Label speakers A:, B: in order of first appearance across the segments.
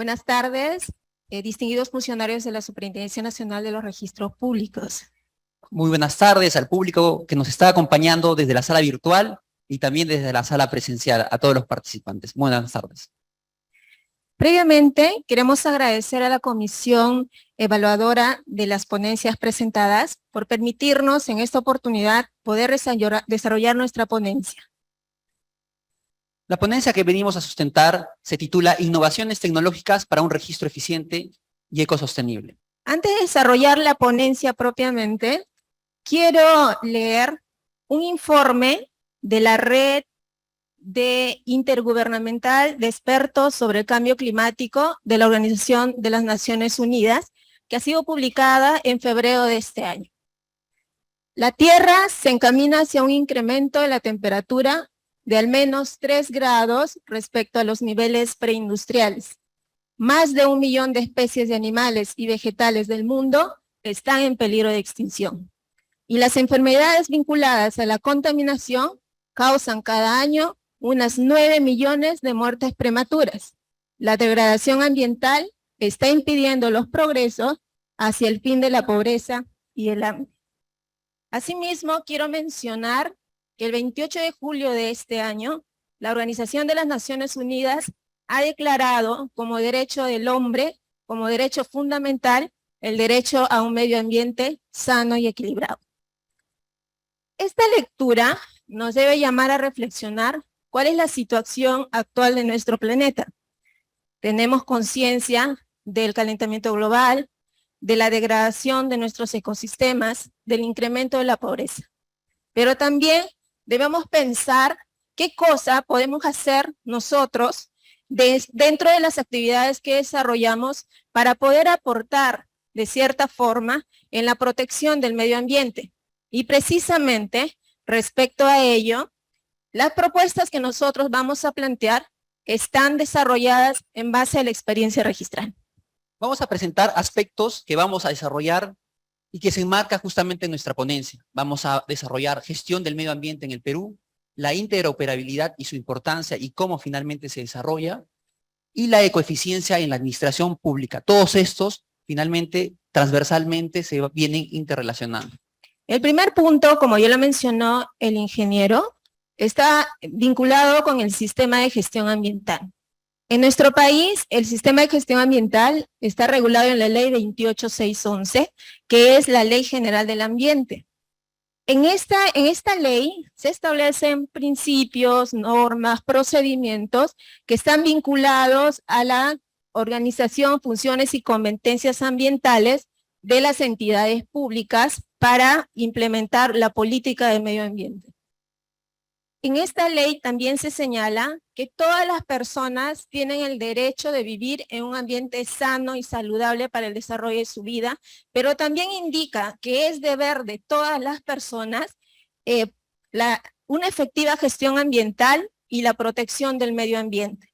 A: Buenas tardes, distinguidos funcionarios de la Superintendencia Nacional de los Registros Públicos.
B: Muy buenas tardes al público que nos está acompañando desde la sala virtual y también desde la sala presencial, a todos los participantes. Buenas tardes.
A: Previamente, queremos agradecer a la Comisión Evaluadora de las ponencias presentadas por permitirnos en esta oportunidad poder desarrollar nuestra ponencia.
B: La ponencia que venimos a sustentar se titula Innovaciones tecnológicas para un registro eficiente y ecosostenible.
A: Antes de desarrollar la ponencia propiamente, quiero leer un informe de la Red Intergubernamental de Expertos sobre el Cambio Climático de la Organización de las Naciones Unidas, que ha sido publicada en febrero de este año. La Tierra se encamina hacia un incremento de la temperatura de al menos 3 grados respecto a los niveles preindustriales. Más de 1 millón de especies de animales y vegetales del mundo están en peligro de extinción. Y las enfermedades vinculadas a la contaminación causan cada año unas 9 millones de muertes prematuras. La degradación ambiental está impidiendo los progresos hacia el fin de la pobreza y el hambre. Asimismo, quiero mencionar que el 28 de julio de este año, la Organización de las Naciones Unidas ha declarado como derecho del hombre, como derecho fundamental, el derecho a un medio ambiente sano y equilibrado. Esta lectura nos debe llamar a reflexionar cuál es la situación actual de nuestro planeta. Tenemos conciencia del calentamiento global, de la degradación de nuestros ecosistemas, del incremento de la pobreza. Pero también debemos pensar qué cosa podemos hacer nosotros dentro de las actividades que desarrollamos para poder aportar de cierta forma en la protección del medio ambiente. Y precisamente respecto a ello, las propuestas que nosotros vamos a plantear están desarrolladas en base a la experiencia registral.
B: Vamos a presentar aspectos que vamos a desarrollar y que se enmarca justamente en nuestra ponencia. Vamos a desarrollar gestión del medio ambiente en el Perú, la interoperabilidad y su importancia y cómo finalmente se desarrolla, y la ecoeficiencia en la administración pública. Todos estos finalmente transversalmente se vienen interrelacionando.
A: El primer punto, como ya lo mencionó el ingeniero, está vinculado con el sistema de gestión ambiental. En nuestro país, el sistema de gestión ambiental está regulado en la Ley 28611, que es la Ley General del Ambiente. En esta ley se establecen principios, normas, procedimientos que están vinculados a la organización, funciones y competencias ambientales de las entidades públicas para implementar la política de medio ambiente. En esta ley también se señala que todas las personas tienen el derecho de vivir en un ambiente sano y saludable para el desarrollo de su vida, pero también indica que es deber de todas las personas una efectiva gestión ambiental y la protección del medio ambiente.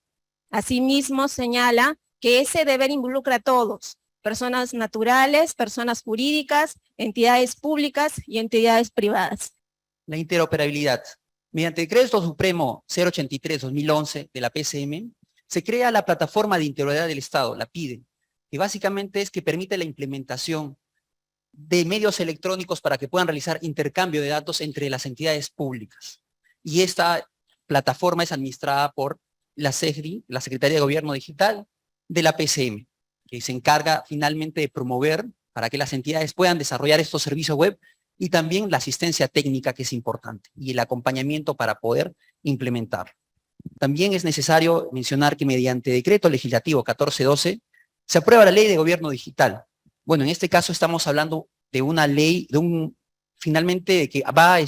A: Asimismo, señala que ese deber involucra a todos, personas naturales, personas jurídicas, entidades públicas y entidades privadas.
B: La interoperabilidad. Mediante el Decreto Supremo 083-2011 de la PCM, se crea la Plataforma de Interoperabilidad del Estado, la PIDE, que básicamente es que permite la implementación de medios electrónicos para que puedan realizar intercambio de datos entre las entidades públicas. Y esta plataforma es administrada por la SEGRI, la Secretaría de Gobierno Digital de la PCM, que se encarga finalmente de promover para que las entidades puedan desarrollar estos servicios web y también la asistencia técnica, que es importante, y el acompañamiento para poder implementar. También es necesario mencionar que mediante decreto legislativo 1412 se aprueba la Ley de Gobierno Digital. Bueno, en este caso estamos hablando de una ley, finalmente que va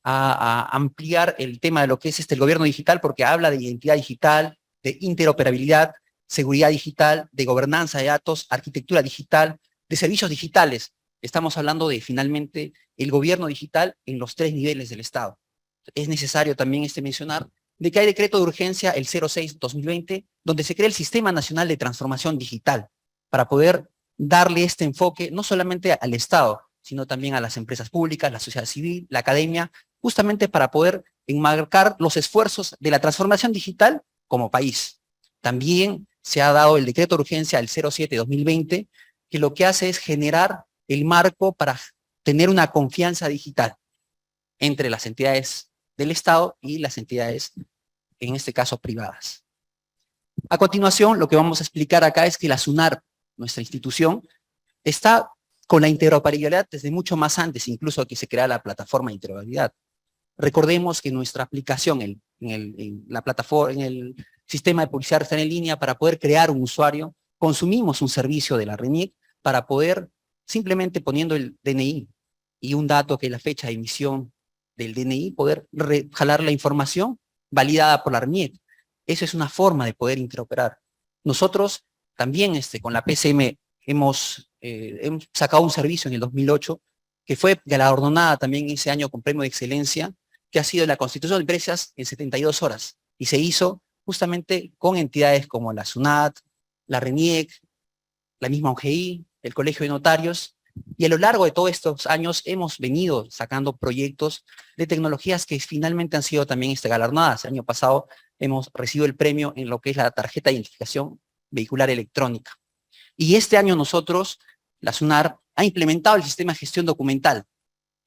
B: a ampliar el tema de lo que es el gobierno digital, porque habla de identidad digital, de interoperabilidad, seguridad digital, de gobernanza de datos, arquitectura digital, de servicios digitales. Estamos hablando de finalmente el gobierno digital en los 3 niveles del Estado. Es necesario también mencionar de que hay decreto de urgencia el 06-2020, donde se crea el Sistema Nacional de Transformación Digital, para poder darle este enfoque no solamente al Estado, sino también a las empresas públicas, la sociedad civil, la academia, justamente para poder enmarcar los esfuerzos de la transformación digital como país. También se ha dado el decreto de urgencia del 07-2020, que lo que hace es generar el marco para tener una confianza digital entre las entidades del Estado y las entidades, en este caso, privadas. A continuación, lo que vamos a explicar acá es que la SUNAR, nuestra institución, está con la interoperabilidad desde mucho más antes, incluso que se crea la plataforma de interoperabilidad. Recordemos que nuestra aplicación en la plataforma, en el sistema de publicidad está en línea, para poder crear un usuario, consumimos un servicio de la RENIEC para poder, simplemente poniendo el DNI y un dato que es la fecha de emisión del DNI, poder jalar la información validada por la RENIEC. Esa es una forma de poder interoperar. Nosotros también con la PCM hemos sacado un servicio en el 2008 que fue galardonada también ese año con premio de excelencia, que ha sido la constitución de empresas en 72 horas. Y se hizo justamente con entidades como la SUNAT, la RENIEC, la misma ONGI, el Colegio de Notarios, y a lo largo de todos estos años hemos venido sacando proyectos de tecnologías que finalmente han sido también galardonadas. El año pasado hemos recibido el premio en lo que es la tarjeta de identificación vehicular electrónica. Y este año nosotros, la SUNAR, ha implementado el sistema de gestión documental.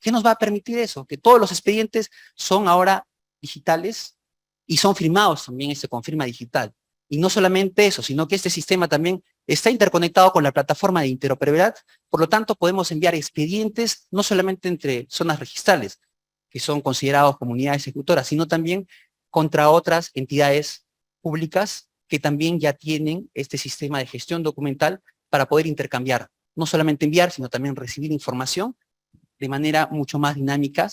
B: ¿Qué nos va a permitir eso? Que todos los expedientes son ahora digitales y son firmados también con firma digital. Y no solamente eso, sino que este sistema también está interconectado con la plataforma de interoperabilidad. Por lo tanto, podemos enviar expedientes no solamente entre zonas registrales, que son considerados como unidades ejecutoras, sino también contra otras entidades públicas que también ya tienen este sistema de gestión documental para poder intercambiar, no solamente enviar, sino también recibir información de manera mucho más dinámica,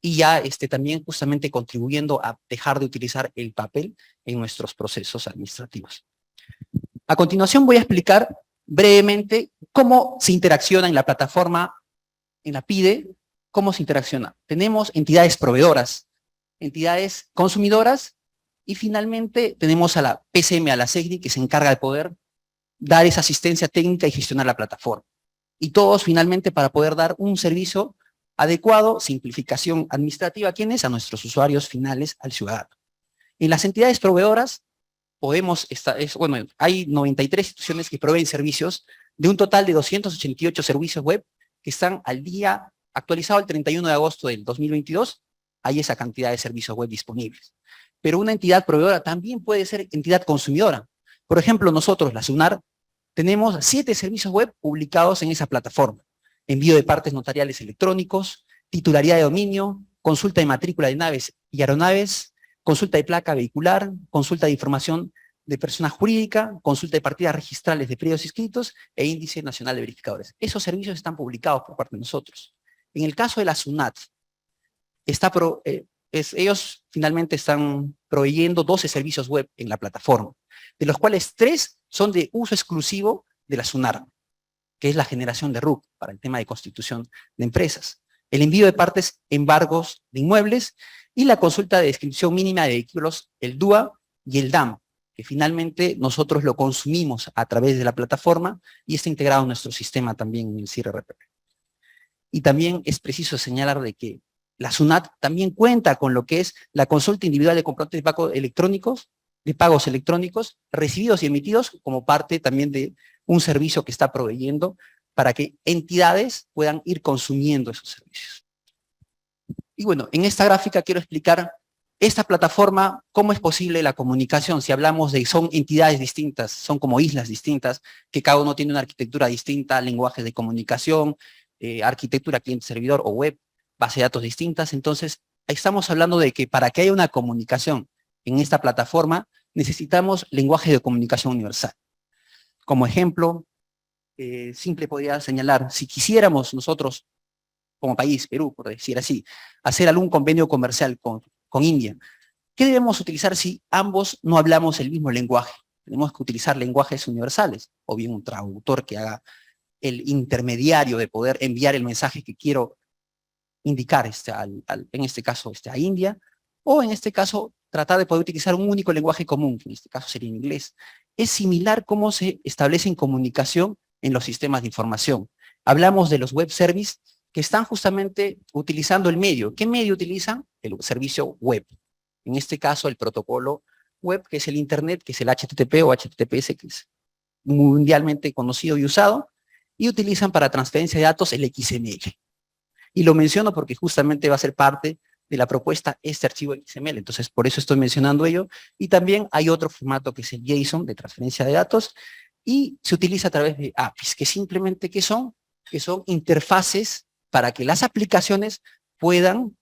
B: y ya también justamente contribuyendo a dejar de utilizar el papel en nuestros procesos administrativos. A continuación voy a explicar brevemente cómo se interacciona en la plataforma, en la PIDE, cómo se interacciona. Tenemos entidades proveedoras, entidades consumidoras, y finalmente tenemos a la PCM, a la SECDI, que se encarga de poder dar esa asistencia técnica y gestionar la plataforma. Y todos finalmente para poder dar un servicio adecuado, simplificación administrativa, ¿a quiénes? A nuestros usuarios finales, al ciudadano. En las entidades proveedoras hay 93 instituciones que proveen servicios de un total de 288 servicios web que están al día actualizado el 31 de agosto del 2022. Hay esa cantidad de servicios web disponibles. Pero una entidad proveedora también puede ser entidad consumidora. Por ejemplo, nosotros, la SUNAR, tenemos 7 servicios web publicados en esa plataforma. Envío de partes notariales electrónicos, titularidad de dominio, consulta de matrícula de naves y aeronaves, consulta de placa vehicular, consulta de información de persona jurídica, consulta de partidas registrales de predios inscritos e índice nacional de verificadores. Esos servicios están publicados por parte de nosotros. En el caso de la SUNAT, ellos finalmente están proveyendo 12 servicios web en la plataforma, de los cuales 3 son de uso exclusivo de la SUNAR, que es la generación de RUC para el tema de constitución de empresas, el envío de partes, embargos de inmuebles y la consulta de descripción mínima de vehículos, el DUA y el DAM, que finalmente nosotros lo consumimos a través de la plataforma y está integrado en nuestro sistema también en el CIRRP. Y también es preciso señalar de que la SUNAT también cuenta con lo que es la consulta individual de comprobantes de pagos electrónicos recibidos y emitidos como parte también de un servicio que está proveyendo para que entidades puedan ir consumiendo esos servicios. Y bueno, en esta gráfica quiero explicar esta plataforma, cómo es posible la comunicación. Si hablamos de son entidades distintas, son como islas distintas, que cada uno tiene una arquitectura distinta, lenguajes de comunicación, arquitectura cliente-servidor o web, base de datos distintas. Entonces, estamos hablando de que para que haya una comunicación en esta plataforma, necesitamos lenguaje de comunicación universal. Como ejemplo, simple podría señalar, si quisiéramos nosotros, como país, Perú, por decir así, hacer algún convenio comercial con India, ¿qué debemos utilizar si ambos no hablamos el mismo lenguaje? Tenemos que utilizar lenguajes universales, o bien un traductor que haga el intermediario de poder enviar el mensaje que quiero indicar en este caso a India, o en este caso tratar de poder utilizar un único lenguaje común, que en este caso sería inglés. Es similar cómo se establece en comunicación en los sistemas de información. Hablamos de los web services que están justamente utilizando el medio. ¿Qué medio utilizan? El servicio web. En este caso, el protocolo web, que es el Internet, que es el HTTP o HTTPS, que es mundialmente conocido y usado, y utilizan para transferencia de datos el XML. Y lo menciono porque justamente va a ser parte de la propuesta este archivo XML, entonces por eso estoy mencionando ello. Y también hay otro formato que es el JSON de transferencia de datos, y se utiliza a través de APIs, que simplemente, ¿qué son? Que son interfaces para que las aplicaciones puedan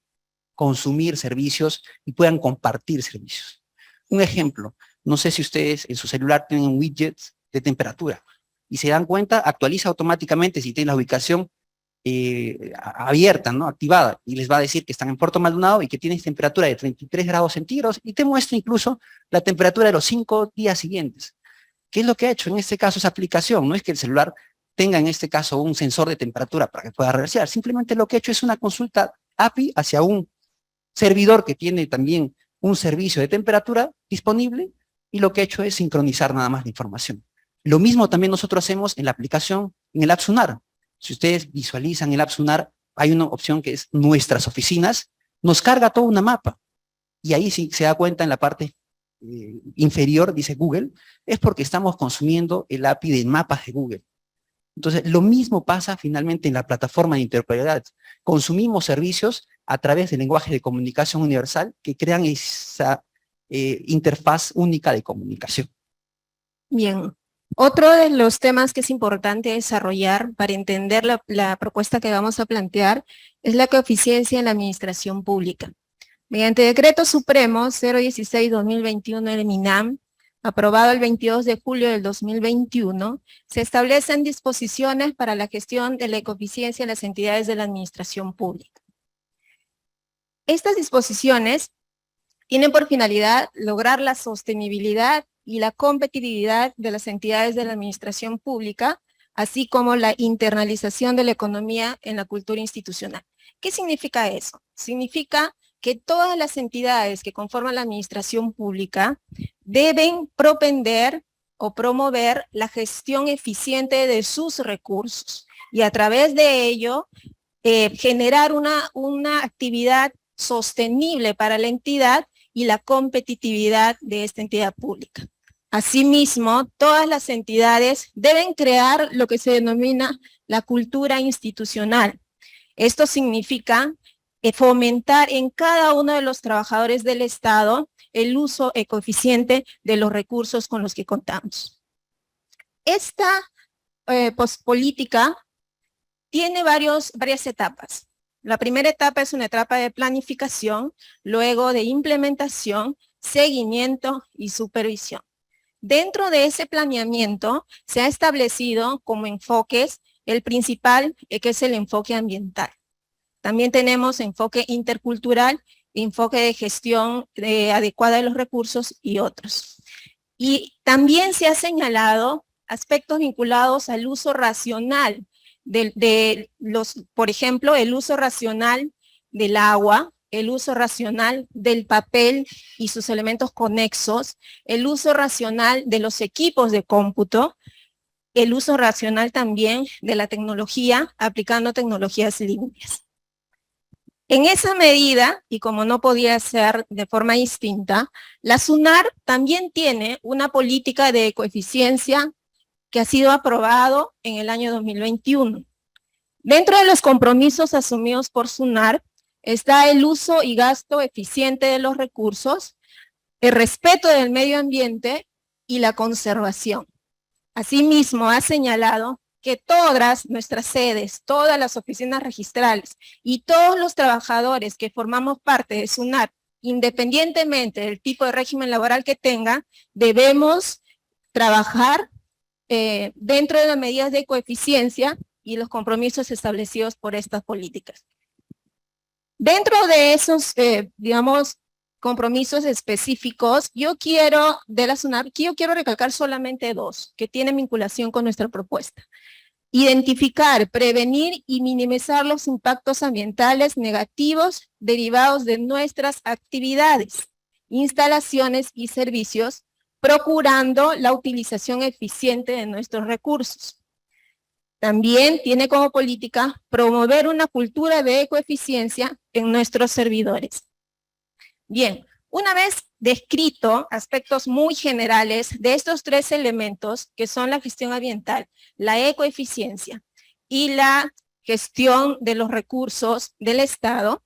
B: consumir servicios y puedan compartir servicios. Un ejemplo, no sé si ustedes en su celular tienen widgets de temperatura, y se dan cuenta, actualiza automáticamente si tienen la ubicación abierta, ¿no? Activada, y les va a decir que están en Puerto Maldonado y que tienes temperatura de 33 grados centígrados, y te muestra incluso la temperatura de los 5 días siguientes. ¿Qué es lo que ha hecho en este caso esa aplicación? No es que el celular tenga en este caso un sensor de temperatura para que pueda reversear, simplemente lo que ha hecho es una consulta API hacia un servidor que tiene también un servicio de temperatura disponible, y lo que ha hecho es sincronizar nada más la información. Lo mismo también nosotros hacemos en la aplicación, en el App Sunar. Si ustedes visualizan el App Sunar, hay una opción que es nuestras oficinas, nos carga toda una mapa, y ahí sí se da cuenta en la parte inferior, dice Google, es porque estamos consumiendo el API de mapas de Google. Entonces, lo mismo pasa finalmente en la plataforma de interoperabilidad. Consumimos servicios a través del lenguaje de comunicación universal que crean esa interfaz única de comunicación.
A: Bien. Otro de los temas que es importante desarrollar para entender la propuesta que vamos a plantear es la coeficiencia en la administración pública. Mediante Decreto Supremo 016-2021 del MINAM, aprobado el 22 de julio del 2021, se establecen disposiciones para la gestión de la coeficiencia en las entidades de la administración pública. Estas disposiciones tienen por finalidad lograr la sostenibilidad y la competitividad de las entidades de la administración pública, así como la internalización de la economía en la cultura institucional. ¿Qué significa eso? Significa que todas las entidades que conforman la administración pública deben propender o promover la gestión eficiente de sus recursos, y a través de ello generar una actividad sostenible para la entidad y la competitividad de esta entidad pública. Asimismo, todas las entidades deben crear lo que se denomina la cultura institucional. Esto significa fomentar en cada uno de los trabajadores del Estado el uso eficiente de los recursos con los que contamos. Esta política tiene varias etapas. La primera etapa es una etapa de planificación, luego de implementación, seguimiento y supervisión. Dentro de ese planeamiento se ha establecido como enfoques el principal, que es el enfoque ambiental. También tenemos enfoque intercultural, enfoque de gestión adecuada de los recursos y otros. Y también se ha señalado aspectos vinculados al uso racional por ejemplo, el uso racional del agua, el uso racional del papel y sus elementos conexos, el uso racional de los equipos de cómputo, el uso racional también de la tecnología, aplicando tecnologías limpias. En esa medida, y como no podía ser de forma distinta, la SUNAR también tiene una política de coeficiencia que ha sido aprobado en el año 2021. Dentro de los compromisos asumidos por SUNAR está el uso y gasto eficiente de los recursos, el respeto del medio ambiente y la conservación. Asimismo, ha señalado que todas nuestras sedes, todas las oficinas registrales y todos los trabajadores que formamos parte de SUNAR, independientemente del tipo de régimen laboral que tenga, debemos trabajar dentro de las medidas de coeficiencia y los compromisos establecidos por estas políticas. Dentro de esos, digamos, compromisos específicos, yo quiero recalcar solamente dos que tienen vinculación con nuestra propuesta. Identificar, prevenir y minimizar los impactos ambientales negativos derivados de nuestras actividades, instalaciones y servicios, procurando la utilización eficiente de nuestros recursos. También tiene como política promover una cultura de ecoeficiencia en nuestros servidores. Bien, Una vez descrito aspectos muy generales de estos tres elementos, que son la gestión ambiental, la ecoeficiencia y la gestión de los recursos del Estado,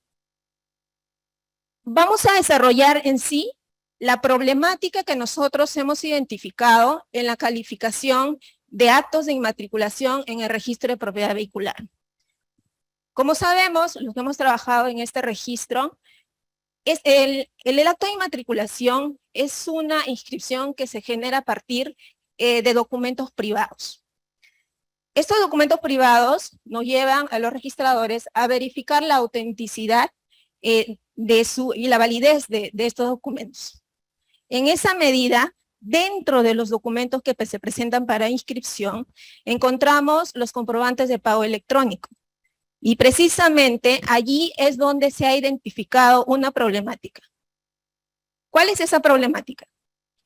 A: vamos a desarrollar en sí la problemática que nosotros hemos identificado en la calificación de actos de inmatriculación en el registro de propiedad vehicular. Como sabemos, los que hemos trabajado en este registro, el acto de inmatriculación es una inscripción que se genera a partir de documentos privados. Estos documentos privados nos llevan a los registradores a verificar la autenticidad y la validez de estos documentos. En esa medida, dentro de los documentos que se presentan para inscripción, encontramos los comprobantes de pago electrónico. Y precisamente allí es donde se ha identificado una problemática. ¿Cuál es esa problemática?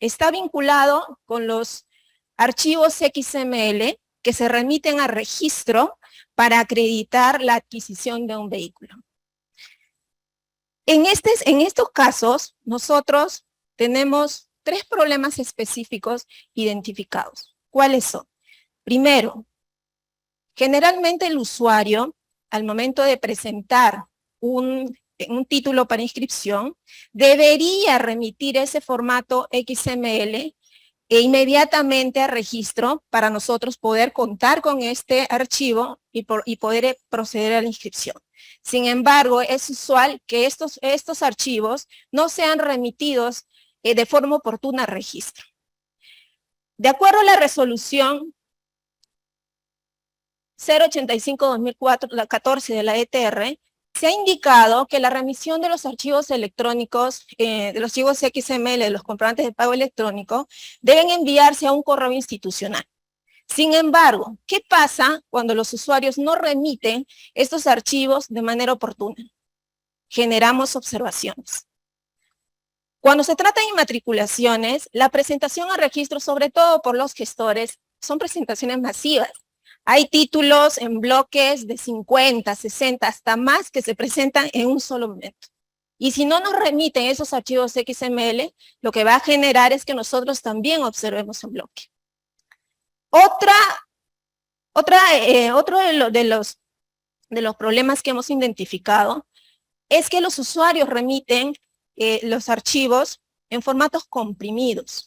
A: Está vinculado con los archivos XML que se remiten a registro para acreditar la adquisición de un vehículo. En estos casos, nosotros tenemos tres problemas específicos identificados. ¿Cuáles son? Primero, generalmente el usuario, al momento de presentar un título para inscripción, debería remitir ese formato XML e inmediatamente a registro para nosotros poder contar con este archivo y poder proceder a la inscripción. Sin embargo, es usual que estos archivos no sean remitidos de forma oportuna a registro. De acuerdo a la resolución 085-2014 de la ETR, se ha indicado que la remisión de los archivos electrónicos, de los archivos XML, de los comprobantes de pago electrónico, deben enviarse a un correo institucional. Sin embargo, ¿qué pasa cuando los usuarios no remiten estos archivos de manera oportuna? Generamos observaciones. Cuando se trata de inmatriculaciones, la presentación a registro, sobre todo por los gestores, son presentaciones masivas. Hay títulos en bloques de 50, 60, hasta más que se presentan en un solo momento. Y si no nos remiten esos archivos XML, lo que va a generar es que nosotros también observemos en bloque. Otro de los problemas que hemos identificado es que los usuarios remiten los archivos en formatos comprimidos.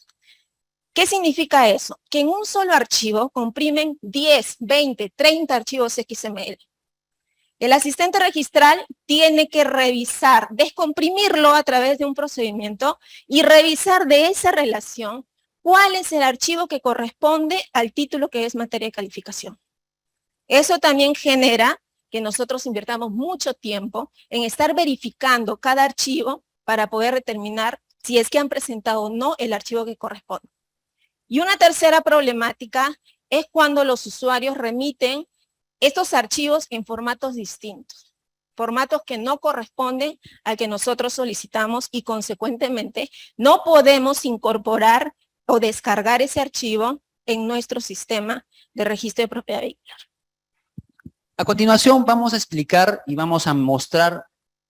A: ¿Qué significa eso? Que en un solo archivo comprimen 10, 20, 30 archivos XML. El asistente registral tiene que revisar, descomprimirlo a través de un procedimiento y revisar de esa relación cuál es el archivo que corresponde al título que es materia de calificación. Eso también genera que nosotros invirtamos mucho tiempo en estar verificando cada archivo para poder determinar si es que han presentado o no el archivo que corresponde. Y una tercera problemática es cuando los usuarios remiten estos archivos en formatos distintos, formatos que no corresponden al que nosotros solicitamos y consecuentemente no podemos incorporar o descargar ese archivo en nuestro sistema de registro de propiedad vehicular.
B: A continuación vamos a explicar y vamos a mostrar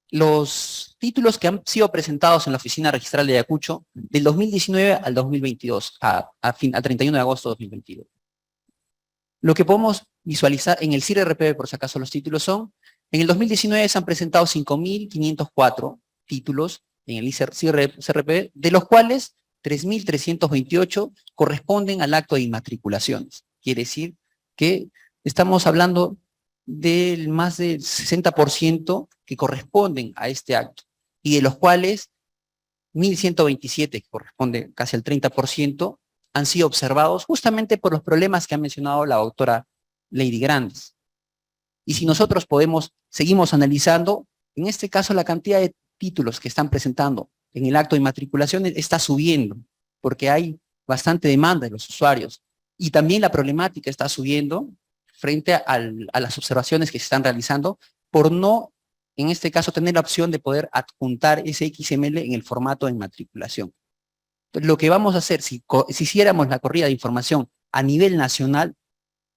B: los títulos que han sido presentados en la Oficina Registral de Ayacucho del 2019 al 2022, a 31 de agosto de 2022. Lo que podemos visualizar en el CIR-RPB, por si acaso los títulos son, en el 2019 se han presentado 5.504 títulos en el CIR-RPB, de los cuales 3.328 corresponden al acto de inmatriculaciones. Quiere decir que estamos hablando del más del 60% que corresponden a este acto, y de los cuales 1.127, que corresponde casi al 30%, han sido observados justamente por los problemas que ha mencionado la doctora Lady Grandes. Y si nosotros seguimos analizando, en este caso la cantidad de títulos que están presentando en el acto de inmatriculación está subiendo, porque hay bastante demanda de los usuarios, y también la problemática está subiendo frente a las observaciones que se están realizando por no, en este caso, tener la opción de poder adjuntar ese XML en el formato de inmatriculación. Lo que vamos a hacer, si hiciéramos la corrida de información a nivel nacional,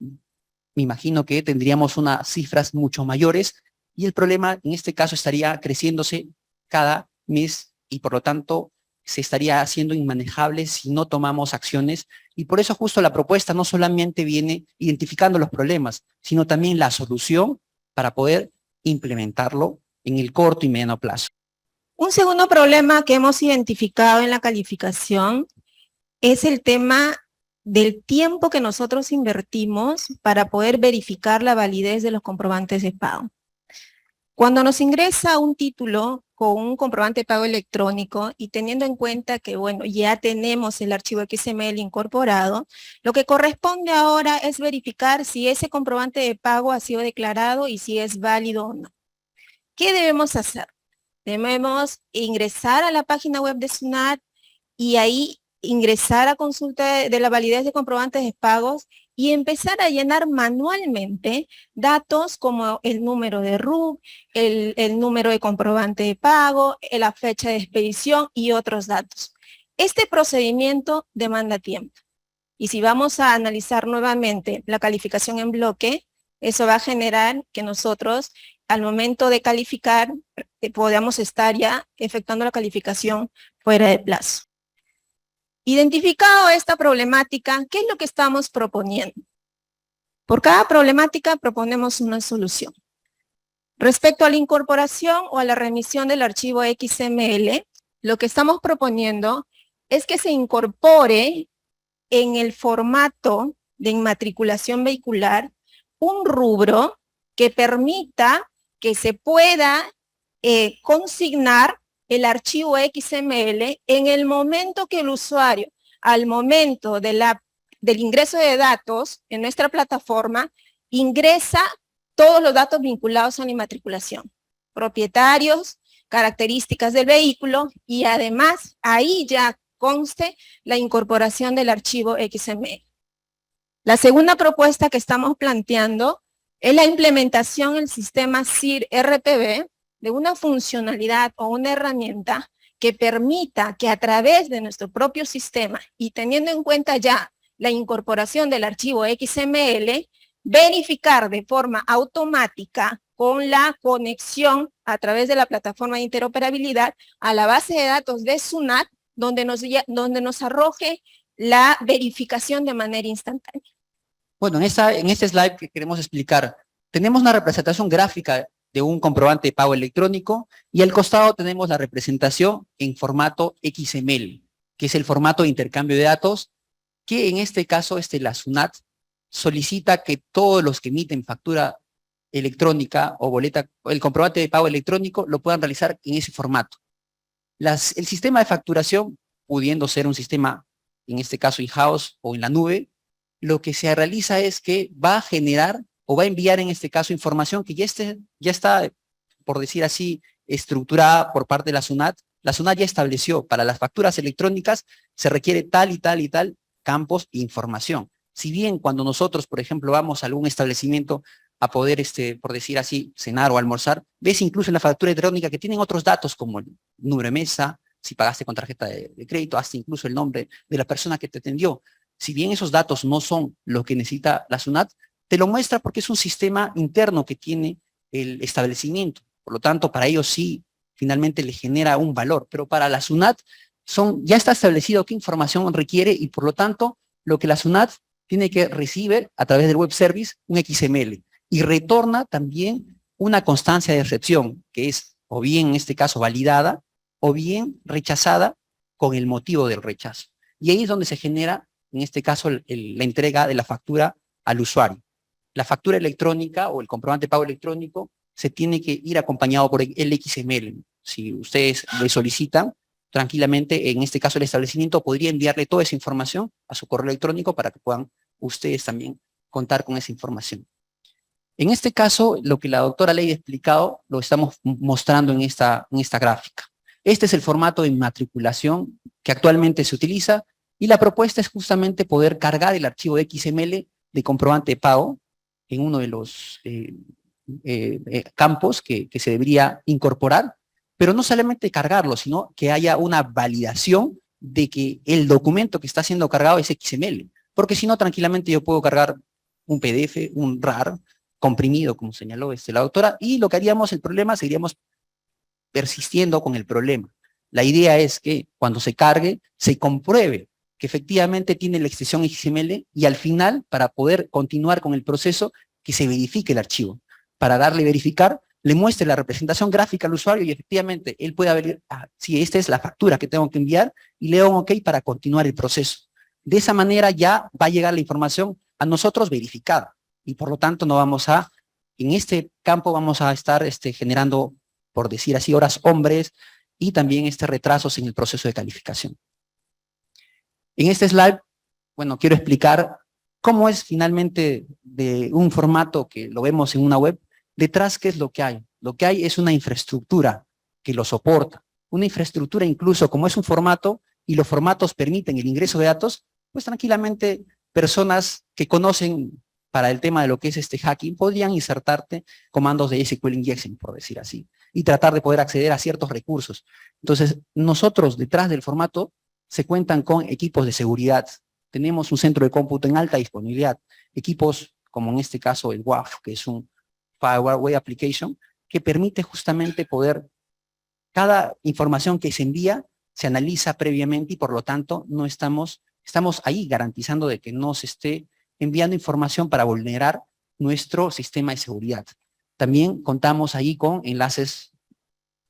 B: me imagino que tendríamos unas cifras mucho mayores y el problema en este caso estaría creciéndose cada mes y por lo tanto se estaría haciendo inmanejable si no tomamos acciones, y por eso justo la propuesta no solamente viene identificando los problemas, sino también la solución para poder implementarlo en el corto y mediano plazo.
A: Un segundo problema que hemos identificado en la calificación es el tema del tiempo que nosotros invertimos para poder verificar la validez de los comprobantes de pago. Cuando nos ingresa un título con un comprobante de pago electrónico y teniendo en cuenta que, bueno, ya tenemos el archivo XML incorporado, lo que corresponde ahora es verificar si ese comprobante de pago ha sido declarado y si es válido o no. ¿Qué debemos hacer? Debemos ingresar a la página web de SUNAT y ahí ingresar a consulta de la validez de comprobantes de pagos y empezar a llenar manualmente datos como el número de RUC, el número de comprobante de pago, la fecha de expedición y otros datos. Este procedimiento demanda tiempo. Y si vamos a analizar nuevamente la calificación en bloque, eso va a generar que nosotros, al momento de calificar, podamos estar ya efectuando la calificación fuera de plazo. Identificado esta problemática, ¿qué es lo que estamos proponiendo? Por cada problemática proponemos una solución. Respecto a la incorporación o a la remisión del archivo XML, lo que estamos proponiendo es que se incorpore en el formato de inmatriculación vehicular un rubro que permita que se pueda consignar el archivo XML en el momento que el usuario, al momento del ingreso de datos en nuestra plataforma, ingresa todos los datos vinculados a la inmatriculación, propietarios, características del vehículo y además ahí ya conste la incorporación del archivo XML. La segunda propuesta que estamos planteando es la implementación del sistema CIR-RPB de una funcionalidad o una herramienta que permita que a través de nuestro propio sistema y teniendo en cuenta ya la incorporación del archivo XML, verificar de forma automática con la conexión a través de la plataforma de interoperabilidad a la base de datos de SUNAT, donde nos arroje la verificación de manera instantánea.
B: Bueno, en este slide que queremos explicar, tenemos una representación gráfica de un comprobante de pago electrónico y al costado tenemos la representación en formato XML, que es el formato de intercambio de datos, que en este caso la SUNAT solicita que todos los que emiten factura electrónica o boleta, el comprobante de pago electrónico, lo puedan realizar en ese formato. El sistema de facturación, pudiendo ser un sistema, en este caso in-house o en la nube, lo que se realiza es que va a generar o va a enviar en este caso información que ya está, por decir así, estructurada por parte de la SUNAT. La SUNAT ya estableció, para las facturas electrónicas se requiere tal y tal y tal campos e información. Si bien cuando nosotros, por ejemplo, vamos a algún establecimiento a poder, por decir así, cenar o almorzar, ves incluso en la factura electrónica que tienen otros datos como el número de mesa, si pagaste con tarjeta de crédito, hasta incluso el nombre de la persona que te atendió. Si bien esos datos no son lo que necesita la SUNAT, te lo muestra porque es un sistema interno que tiene el establecimiento. Por lo tanto, para ellos sí, finalmente le genera un valor. Pero para la SUNAT ya está establecido qué información requiere y por lo tanto, lo que la SUNAT tiene que recibir a través del web service, un XML. Y retorna también una constancia de recepción, que es o bien en este caso validada, o bien rechazada con el motivo del rechazo. Y ahí es donde se genera, en este caso, la entrega de la factura al usuario. La factura electrónica o el comprobante de pago electrónico se tiene que ir acompañado por el XML. Si ustedes le solicitan, tranquilamente, en este caso el establecimiento podría enviarle toda esa información a su correo electrónico para que puedan ustedes también contar con esa información. En este caso, lo que la doctora Ley ha explicado, lo estamos mostrando en esta gráfica. Este es el formato de inmatriculación que actualmente se utiliza y la propuesta es justamente poder cargar el archivo XML de comprobante de pago en uno de los campos que se debería incorporar, pero no solamente cargarlo, sino que haya una validación de que el documento que está siendo cargado es XML, porque si no, tranquilamente yo puedo cargar un PDF, un RAR, comprimido, como señaló la doctora, y lo que haríamos, seguiríamos persistiendo con el problema. La idea es que cuando se cargue, se compruebe que efectivamente tiene la extensión XML y al final, para poder continuar con el proceso, que se verifique el archivo. Para darle verificar, le muestre la representación gráfica al usuario y efectivamente él puede ver, si esta es la factura que tengo que enviar, y le doy un OK para continuar el proceso. De esa manera ya va a llegar la información a nosotros verificada y por lo tanto no vamos a, en este campo vamos a estar generando, por decir así, horas hombres y también retrasos en el proceso de calificación. En este slide, bueno, quiero explicar cómo es finalmente de un formato que lo vemos en una web, detrás qué es lo que hay. Lo que hay es una infraestructura que lo soporta, una infraestructura incluso como es un formato y los formatos permiten el ingreso de datos, pues tranquilamente personas que conocen para el tema de lo que es hacking podrían insertarte comandos de SQL injection, por decir así, y tratar de poder acceder a ciertos recursos. Entonces, nosotros detrás del formato se cuentan con equipos de seguridad. Tenemos un centro de cómputo en alta disponibilidad, equipos como en este caso el WAF, que es un Firewall Web Application, que permite justamente poder, cada información que se envía se analiza previamente y por lo tanto no estamos ahí garantizando de que no se esté enviando información para vulnerar nuestro sistema de seguridad. También contamos ahí con enlaces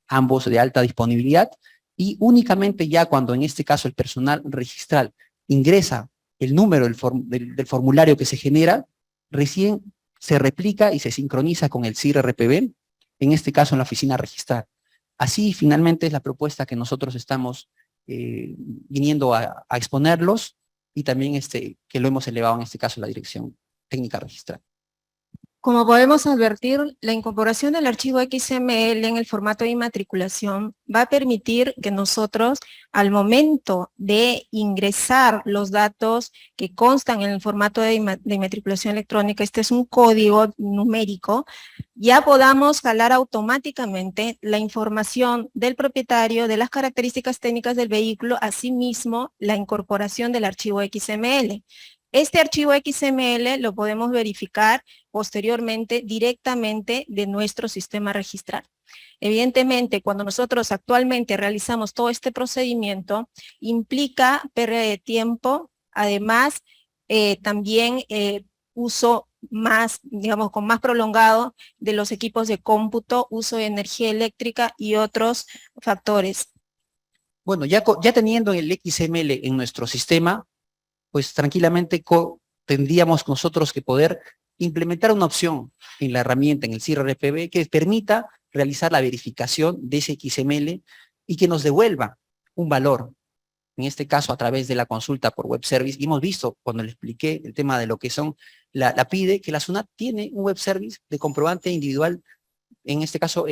B: ambos de alta disponibilidad y únicamente ya cuando en este caso el personal registral ingresa el número del formulario que se genera, recién se replica y se sincroniza con el CIR-RPB, en este caso en la oficina registral. Así finalmente es la propuesta que nosotros estamos viniendo a exponerlos y también que lo hemos elevado en este caso a la dirección técnica registral.
A: Como podemos advertir, la incorporación del archivo XML en el formato de inmatriculación va a permitir que nosotros, al momento de ingresar los datos que constan en el formato de inmatriculación electrónica, este es un código numérico, ya podamos jalar automáticamente la información del propietario, de las características técnicas del vehículo, asimismo la incorporación del archivo XML. Este archivo XML lo podemos verificar posteriormente directamente de nuestro sistema registral. Evidentemente, cuando nosotros actualmente realizamos todo este procedimiento, implica pérdida de tiempo, además también uso más, digamos, con más prolongado de los equipos de cómputo, uso de energía eléctrica y otros factores.
B: Bueno, ya teniendo el XML en nuestro sistema, pues tranquilamente tendríamos nosotros que poder implementar una opción en la herramienta, en el CIR-RPB, que permita realizar la verificación de ese XML y que nos devuelva un valor, en este caso a través de la consulta por web service. Y hemos visto, cuando le expliqué el tema de lo que son la PIDE, que la SUNAT tiene un web service de comprobante individual, en este caso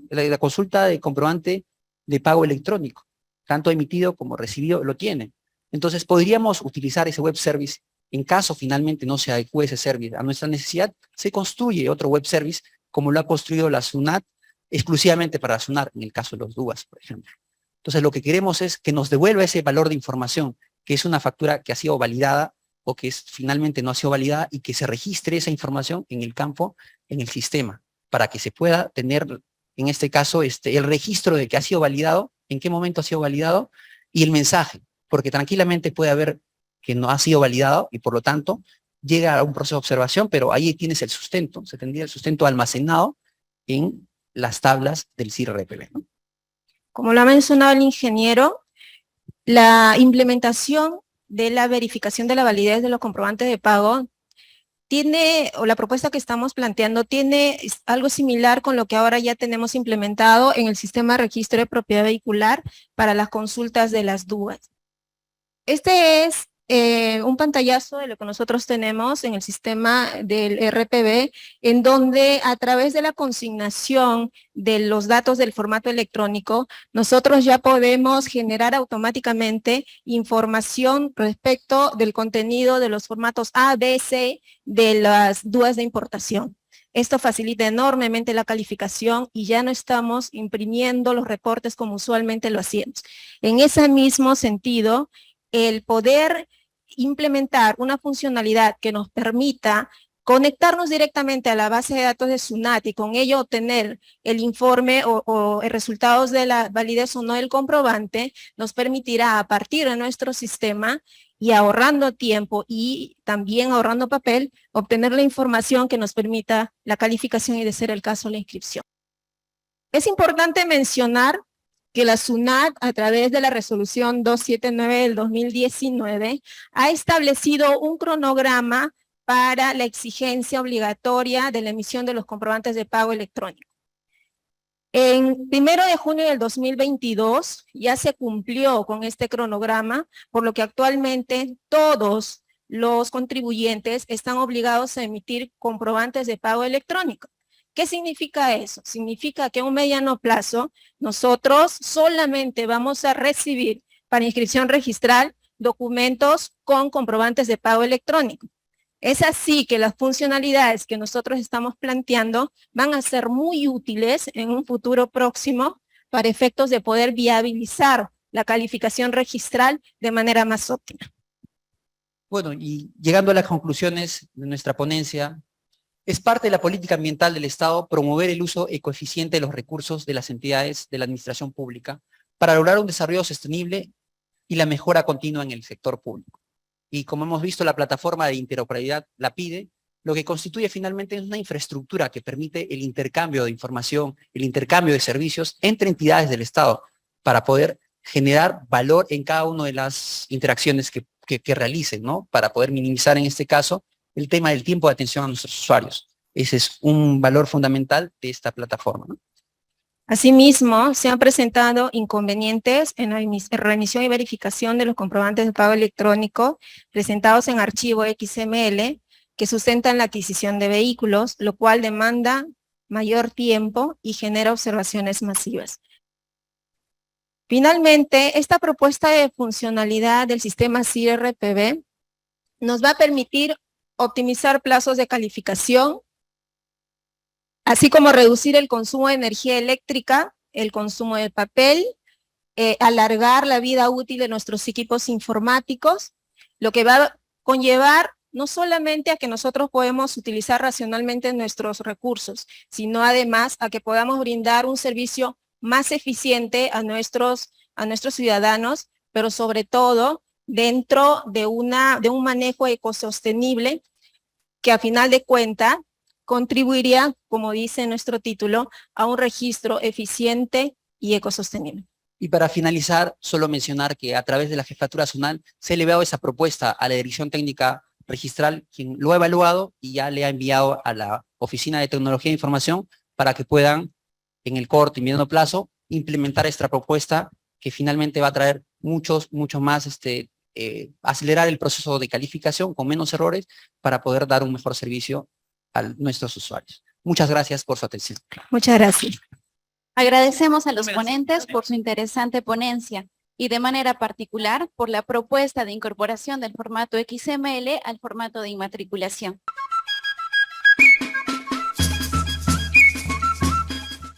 B: la consulta de comprobante de pago electrónico, tanto emitido como recibido lo tiene. Entonces podríamos utilizar ese web service. En caso finalmente no se adecue ese service a nuestra necesidad, se construye otro web service como lo ha construido la SUNAT exclusivamente para la SUNAT, en el caso de los DUAS, por ejemplo. Entonces lo que queremos es que nos devuelva ese valor de información, que es una factura que ha sido validada o que finalmente no ha sido validada y que se registre esa información en el campo, en el sistema, para que se pueda tener, en este caso, el registro de que ha sido validado, en qué momento ha sido validado y el mensaje, porque tranquilamente puede haber que no ha sido validado y por lo tanto llega a un proceso de observación, pero ahí tienes el sustento, se tendría el sustento almacenado en las tablas del CIR-RPB, ¿no?
A: Como lo ha mencionado el ingeniero, la implementación de la verificación de la validez de los comprobantes de pago o la propuesta que estamos planteando tiene algo similar con lo que ahora ya tenemos implementado en el sistema de registro de propiedad vehicular para las consultas de las DUAS. Este es un pantallazo de lo que nosotros tenemos en el sistema del RPB, en donde a través de la consignación de los datos del formato electrónico, nosotros ya podemos generar automáticamente información respecto del contenido de los formatos A, B, C de las DUAS de importación. Esto facilita enormemente la calificación y ya no estamos imprimiendo los reportes como usualmente lo hacíamos. En ese mismo sentido, el poder implementar una funcionalidad que nos permita Conectarnos directamente a la base de datos de SUNAT y con ello obtener el informe o resultados de la validez o no del comprobante nos permitirá, a partir de nuestro sistema y ahorrando tiempo y también ahorrando papel, obtener la información que nos permita la calificación y, de ser el caso, la inscripción. Es importante mencionar que la SUNAT, a través de la resolución 279 del 2019, ha establecido un cronograma para la exigencia obligatoria de la emisión de los comprobantes de pago electrónico. En 1 de junio del 2022 ya se cumplió con este cronograma, por lo que actualmente todos los contribuyentes están obligados a emitir comprobantes de pago electrónico. ¿Qué significa eso? Significa que a un mediano plazo nosotros solamente vamos a recibir para inscripción registral documentos con comprobantes de pago electrónico. Es así que las funcionalidades que nosotros estamos planteando van a ser muy útiles en un futuro próximo para efectos de poder viabilizar la calificación registral de manera más óptima.
B: Bueno, y llegando a las conclusiones de nuestra ponencia, es parte de la política ambiental del Estado promover el uso ecoeficiente de los recursos de las entidades de la administración pública para lograr un desarrollo sostenible y la mejora continua en el sector público. Y como hemos visto, la plataforma de interoperabilidad, la PIDE, lo que constituye finalmente es una infraestructura que permite el intercambio de información, el intercambio de servicios entre entidades del Estado para poder generar valor en cada una de las interacciones que realicen, ¿no? Para poder minimizar, en este caso, el tema del tiempo de atención a nuestros usuarios. Ese es un valor fundamental de esta plataforma, ¿no?
A: Asimismo, se han presentado inconvenientes en la remisión y verificación de los comprobantes de pago electrónico presentados en archivo XML que sustentan la adquisición de vehículos, lo cual demanda mayor tiempo y genera observaciones masivas. Finalmente, esta propuesta de funcionalidad del sistema CIRPB nos va a permitir optimizar plazos de calificación, así como reducir el consumo de energía eléctrica, el consumo de papel, alargar la vida útil de nuestros equipos informáticos, lo que va a conllevar no solamente a que nosotros podemos utilizar racionalmente nuestros recursos, sino además a que podamos brindar un servicio más eficiente a nuestros ciudadanos, pero sobre todo dentro de un manejo ecosostenible que a final de cuentas contribuiría, como dice nuestro título, a un registro eficiente y ecosostenible.
B: Y para finalizar, solo mencionar que a través de la Jefatura Zonal se le ha enviado esa propuesta a la Dirección Técnica Registral, quien lo ha evaluado y ya le ha enviado a la Oficina de Tecnología e Información para que puedan, en el corto y mediano plazo, implementar esta propuesta que finalmente va a traer mucho más, acelerar el proceso de calificación con menos errores para poder dar un mejor servicio a nuestros usuarios. Muchas gracias por su atención.
A: Muchas gracias.
C: Agradecemos a los ponentes por su interesante ponencia y de manera particular por la propuesta de incorporación del formato XML al formato de inmatriculación.